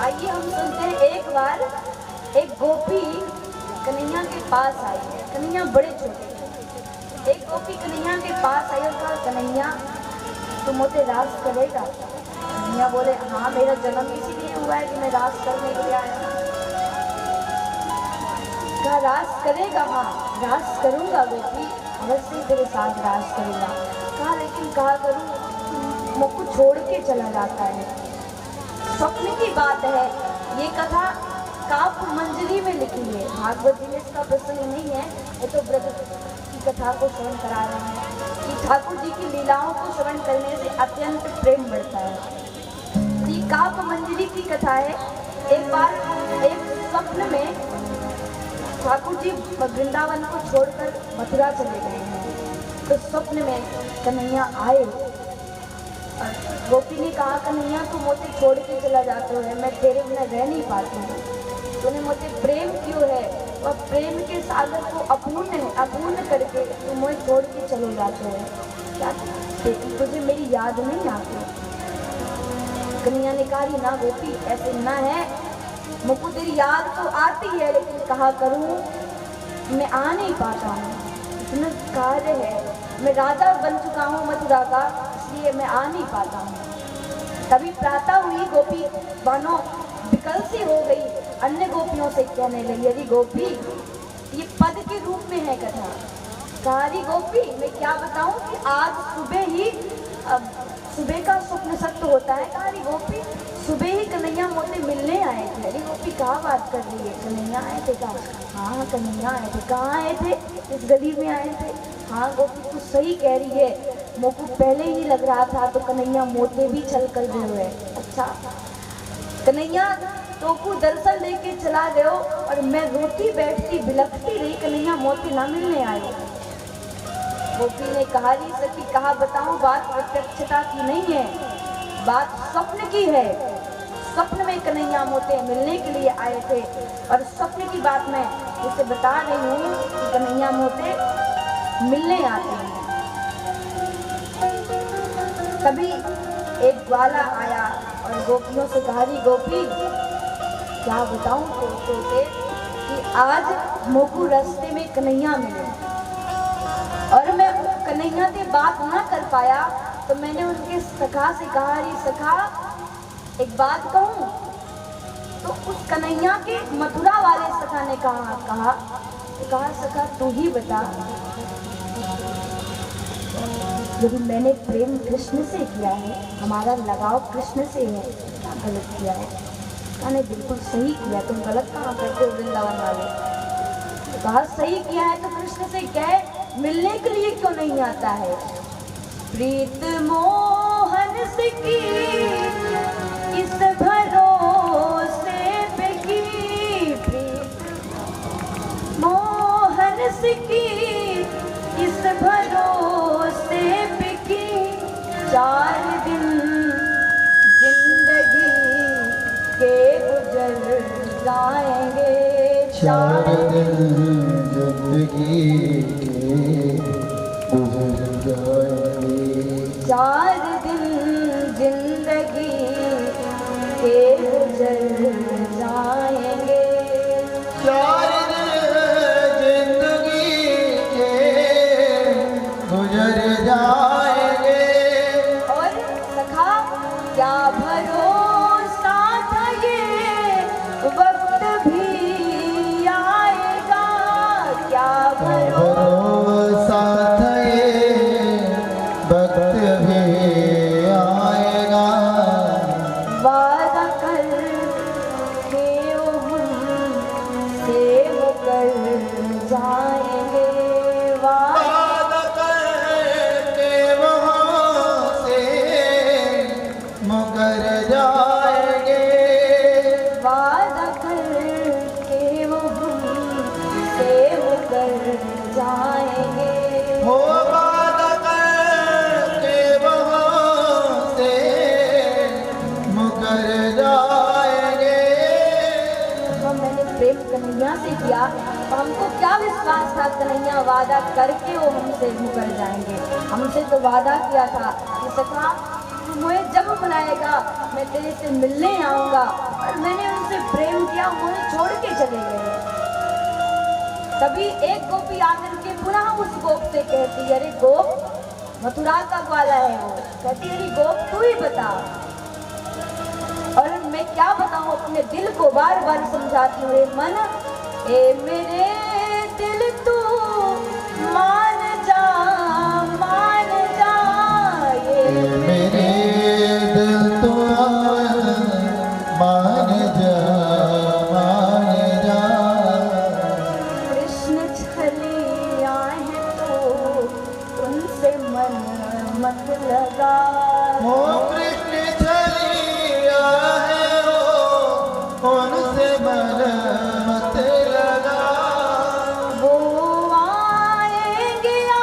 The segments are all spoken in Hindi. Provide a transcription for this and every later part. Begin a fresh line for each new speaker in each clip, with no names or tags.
आइए हम सुनते हैं। एक बार एक गोपी कन्हैया के पास आई है। कन्हैया बड़े छोटे थे। एक गोपी कन्हैया के पास आई और कहा, कन्हैया तू मुझे रास करेगा? कन्हैया बोले, हाँ मेरा जन्म इसीलिए हुआ है कि मैं रास करने के लिए आया हूँ। कहा, रास करेगा? हाँ रास करूँगा गोपी, अवश्य तेरे साथ रास करूँगा। कहा, लेकिन कहा करूँ मुझको छोड़ के चला जाता है। स्वप्न की बात है। ये कथा काव्य मंजरी में लिखी है, भागवत जी में इसका प्रसंग नहीं है। ये तो ब्रज की कथा को श्रवण करा रहे हैं कि ठाकुर जी की लीलाओं को श्रवण करने से अत्यंत प्रेम बढ़ता है। ये काव्य मंजरी की कथा है। एक बार एक स्वप्न में ठाकुर जी वृंदावन को छोड़कर मथुरा चले गए हैं। तो स्वप्न में कन्हैया आए। गोपी ने कहा, कन्हैया तू मुझे छोड़ के चला जाते है, मैं तेरे बिना रह नहीं पाती हूँ। तूने मुझे प्रेम क्यों है? और प्रेम के सागर को अपूर्ण करके तू मुझे छोड़ के चले जाते हैं। क्या तुझे मेरी याद नहीं आती? कन्हैया ने कहा, ना गोपी ऐसे ना है, मुझको तेरी याद तो आती है, लेकिन कहा करूँ मैं आ नहीं पाता हूँ, इतना कार्य है। मैं राजा बन चुका हूँ मथुरा का, इसलिए मैं आ नहीं पाता हूँ। तभी प्रातः हुई गोपी बनो विकल सी हो गई, अन्य गोपियों से कहने लगी, अरे गोपी ये पद के रूप में है कथा। सारी गोपी मैं क्या बताऊं कि आज सुबह का स्वप्न सत्य होता है। सारी गोपी सुबह ही कन्हैया मोते मिलने आए थे। अरे गोपी कहाँ बात कर रही है? कन्हैया आए थे? कहा, हाँ कन्हैया आए थे। कहाँ आए थे? इस गली में आए थे। हाँ गोपी तू सही कह रही है, मुझको पहले ही लग रहा था तो कन्हैया मोते भी छल कर रहे हुए। अच्छा कन्हैया तो को दर्शन लेके चला गयो और मैं रोती बैठती बिलखती रही, कन्हैया मोते ना मिलने आए। गोपी ने कहा, री सखी कहा बताऊं, बात प्रत्यक्षता की नहीं है, बात स्वप्न की है। स्वप्न में कन्हैया मोते मिलने के लिए आए थे और स्वप्न की बात मैं उसे बता रही हूँ कि कन्हैया मोते मिलने आते हैं। तभी एक ग्वाला आया और गोपियों से कहा, री गोपी क्या बताऊं तो कि आज मोकू रास्ते में कन्हैया मिले और मैं कन्हैया से बात ना कर पाया, तो मैंने उनके सखा से कहा, री सखा एक बात कहूं? तो उस कन्हैया के मथुरा वाले सखा ने कहा सखा तू ही बता, यदि मैंने प्रेम कृष्ण से किया है, हमारा लगाव कृष्ण से है, क्या गलत किया है? मैंने बिल्कुल सही किया, तुम गलत कहाँ करते हो वृंदावन वाले? तो कहा सही किया है तो कृष्ण से कह मिलने के लिए क्यों नहीं आता है? प्रीत मोहन से की इस भरोसे पे की, प्रीत मोहन से की इस भरोसे पे की, 4 दिन जिंदगी के गुजर जाएंगे,
4 दिन जिंदगी के गुजर जाएंगे,
4 दिन जिंदगी के गुजर जाएंगे,
4 गुजर जाएंगे।
और सखा क्या भरोसा था ये वक्त भी आएगा, क्या
भरोसा था ये वक्त भी आएगा,
वादा कर के वो हमसे मुकर जाएंगे,
वादा करके वहाँ से मुकर जाएंगे,
वादा करके वो हमसे मुकर जाएंगे,
हो वादा करके वहाँ से मुकर जाएंगे।
तो मैंने प्रेम कन्हैया से किया तो हमको क्या विश्वास था कन्हैया वादा करके वो हमसे मुकर जाएंगे? हमसे तो वादा किया था कि सखा तू मुझे जब बुलाएगा मैं तेरे से मिलने आऊँगा और मैंने उनसे प्रेम किया, मुझे छोड़ के चले गए। तभी एक गोपी आकर के पुनः उस गोप से कहती, अरे गोप, मथुरा का ग्वाला है वो। कहती, अरे गोप तू ही बता। और मैं क्या बताऊं, अपने दिल को बार बार समझाती हूँ, ए मन, ए मेरे दिल तू मान जा, मान जा, ये
मेरे दिल तू मान जा, मान जा।
कृष्ण छलिया है तो उनसे मन मत लगा।
हो कृष्ण छलिया है वो, उनसे मन मत लगा।
वो आएंगे आ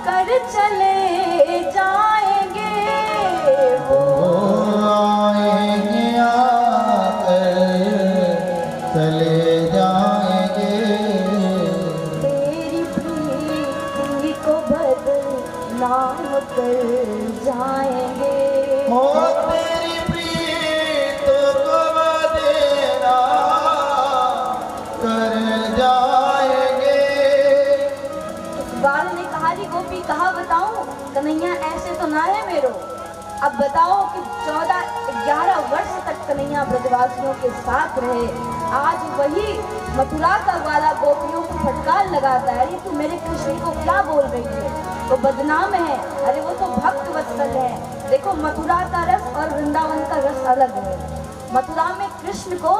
कर चले जाएंगे, वो
आएंगे आकर चले जाएंगे।
तेरी प्रीति को बदनाम कर जाएंगे।
हो तेरी प्रीत को बदनाम कर जाएंगे।
बाल ने कहा, जी गोपी कहा बताऊं, कन्हैया ऐसे तो ना है मेरो। अब बताओ कि 14-11 वर्ष तक कन्हैया ब्रजवासियों के साथ रहे, आज वही मथुरा का ग्वाला गोपियों को फटकार लगाता है, अरे तू मेरे कृष्ण को क्या बोल रही है, वो बदनाम है, अरे वो तो भक्त वत्सल है। देखो मथुरा का रस और वृंदावन का रस अलग है। मथुरा में कृष्ण को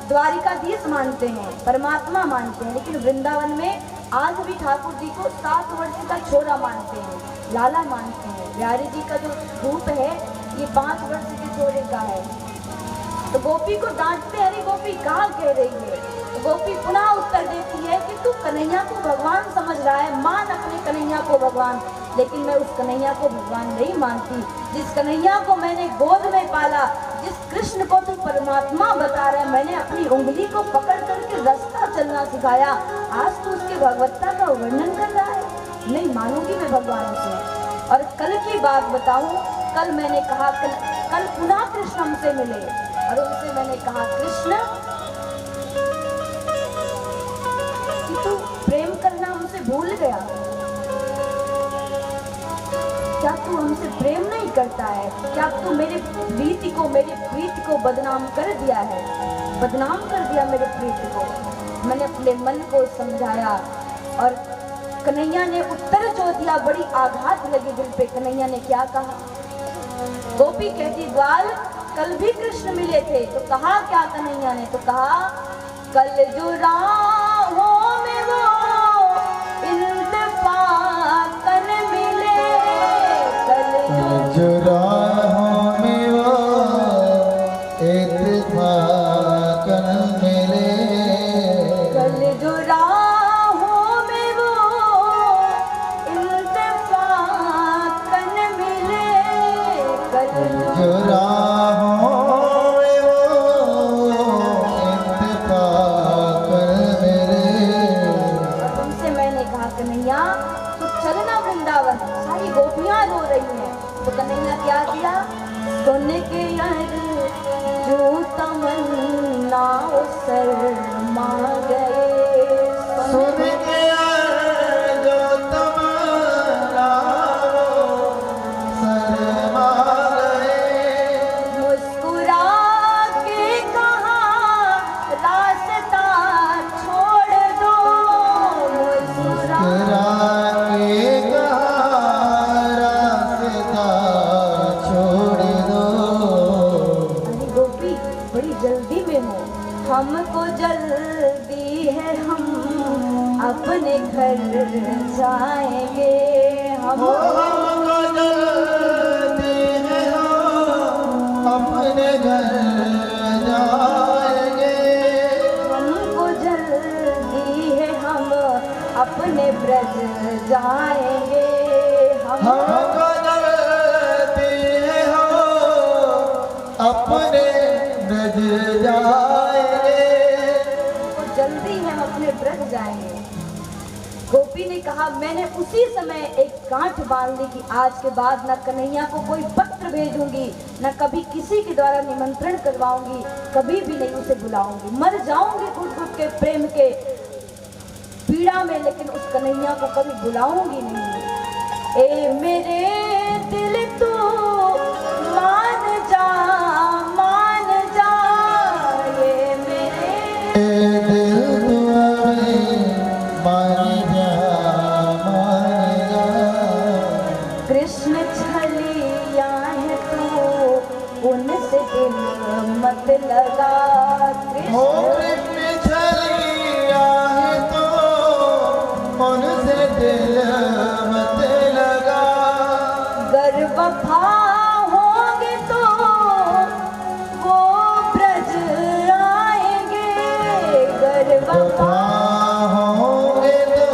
द्वारिकाधीश मानते हैं, परमात्मा मानते हैं, लेकिन वृंदावन में आज भी ठाकुर जी को 7 वर्ष का छोरा मानते हैं, लाला मानते हैं। बिहारी जी का जो रूप है ये 5 वर्ष के छोरे का है। तो गोपी को डांटते, अरे गोपी कहाँ कह रही है। तो गोपी पुनः उत्तर देती है कि तू कन्हैया को भगवान समझ रहा है, मान अपने कन्हैया को भगवान, लेकिन मैं उस कन्हैया को भगवान नहीं मानती। जिस कन्हैया को मैंने गोद में पाला, जिस कृष्ण को तू परमात्मा बता रहा है, मैंने अपनी उंगली को पकड़ करके रास्ता चलना सिखाया, आज तू उसकी भगवत्ता का वर्णन कर रहा है। नहीं मानूंगी मैं भगवान से। और कल की बात बताऊं, कल मैंने कहा, कल पुनः कृष्ण हमसे मिले और उनसे मैंने कहा, कृष्ण कि तू प्रेम करना हमसे भूल गया, क्या तू हमसे प्रेम नहीं करता है, क्या तू मेरे प्रीति को बदनाम कर दिया है, बदनाम कर दिया मेरे प्रीति को। मैंने अपने मन को समझाया और कन्हैया ने उत्तर जो दिया, बड़ी आघात लगी दिल पे। कन्हैया ने क्या कहा, गोपी कहती, ग्वाल कल भी कृष्ण मिले थे, तो कहा क्या कन्हैया ने, तो कहा कल जो राहों में वो इल्तिफाकन मिले, कल
जो राहों में वो इत्तेफाकन मिले,
कल जो राहों में वो इल्तिफाकन मिले, कल
जो राहों में वो इत्तेफाकन मिले।
और तुमसे मैंने कहा, कन्हैया तू चलना वृंदावन, सारी गोपियां रो रही हैं। तो कन्हैया क्या किया, सोने के यार जो तमन्ना शर्मा गए,
सुन के जो तमन्ना शर्मा गए,
मुस्कुरा के कहा रास्ता छोड़ दो, मुस्कुरा
के कहा रास्ता छोड़ दो।
अरे गोपी बड़ी जल्दी में हो, हमको जल्दी है, हम अपने घर जाएंगे, हम
हो हमको जल्दी है, हम अपने घर जाएंगे।
हमको जल्दी है, हम अपने ब्रज जाएंगे, हम
हमको जल्दी है, हम अपने ब्रज जाएंगे।
हमको जल्दी है, हम अपने ब्रज जाएंगे। गोपी ने कहा, मैंने उसी समय एक गांठ बांध ली कि आज के बाद न कन्हैया को कोई पत्र पत्र भेजूंगी, न कभी किसी के द्वारा निमंत्रण करवाऊंगी, कभी भी नहीं उसे बुलाऊंगी। मर जाऊंगी घुट घुट के प्रेम के पीड़ा में, लेकिन उस कन्हैया को कभी बुलाऊंगी नहीं। ए मेरे दिल तू मान जा, मान जा, ये मेरे
दिल तुम्हारे मान जा, मान जा।
कृष्ण छलिया है तू, उनसे दिल मत लगा।
हो कृष्ण छलिया है तो उनसे दिल मत लगा।
गर वफा होंगे तो वो ब्रज आएंगे, गर वफा
होंगे तो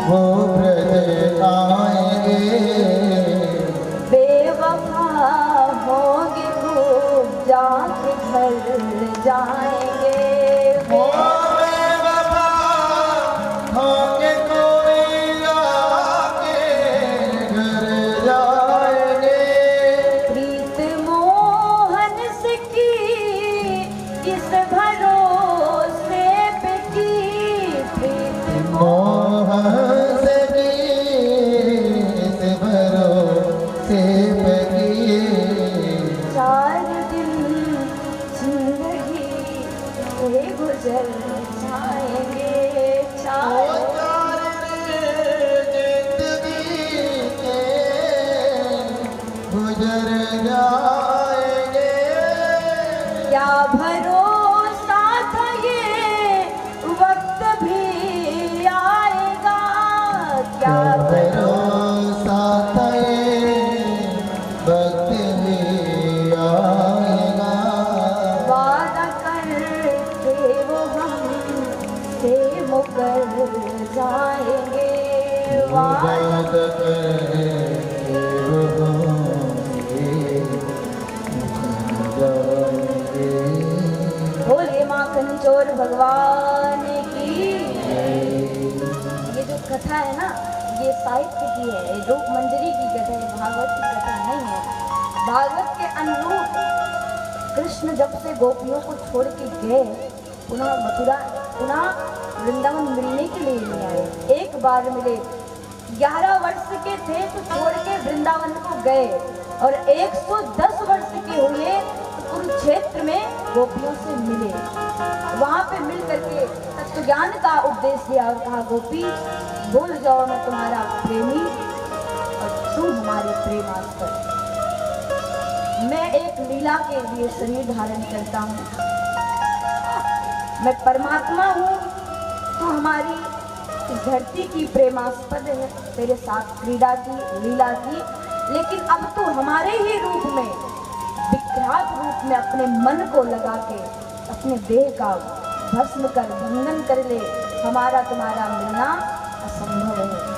वो ब्रज आएंगे।
बेवफा होंगे खूब जाके घर जाएंगे।
हो बेवफा होंगे कोई आके घर जाएंगे।
प्रीत मोहन से की किस भरोसे पे की, प्रीत
मोहन से गीत भरोसे पे की।
4 दिन जिंदगी से गुजर जाएंगे,
ओ
4
चार जिंदगी के गुजर जाएंगे।
क्या भरोसा था ये वक्त भी आएगा, क्या
भरोसा था ये वक्त भी आएगा।
वादा करके वो हमसे मुकर जाएंगे, वादा
वादा करके वो हमसे मुकर जाएंगे।
बोले माखन चोर भगवान की। ये जो कथा है ना, ये साहित्य की है, ये रूप मंजरी की कथा है, भागवत की कथा नहीं है। भागवत के अनुरूप कृष्ण जब से गोपियों को छोड़ के गए, पुनः मथुरा, पुनः वृंदावन मिलने के लिए नहीं आए। एक बार मिले, 11 वर्ष के थे तो छोड़ के वृंदावन को गए, और 110 वर्ष के हुए तो कुरुक्षेत्र में गोपियों से मिले। वहां पे मिल करके तत्व ज्ञान का उपदेश दिया और कहा, गोपी भूल जाओ मैं तुम्हारा प्रेमी और तुम हमारे प्रेमास्पद। मैं एक लीला के लिए शरीर धारण करता हूँ, मैं परमात्मा हूँ, तू हमारी इस धरती की प्रेमास्पद है, तेरे साथ क्रीड़ा की, लीला की, लेकिन अब तू हमारे ही रूप में, विख्यात रूप में अपने मन को लगा के अपने देह का भस्म कर, भंगन कर ले। हमारा तुम्हारा मिलना असंभव है।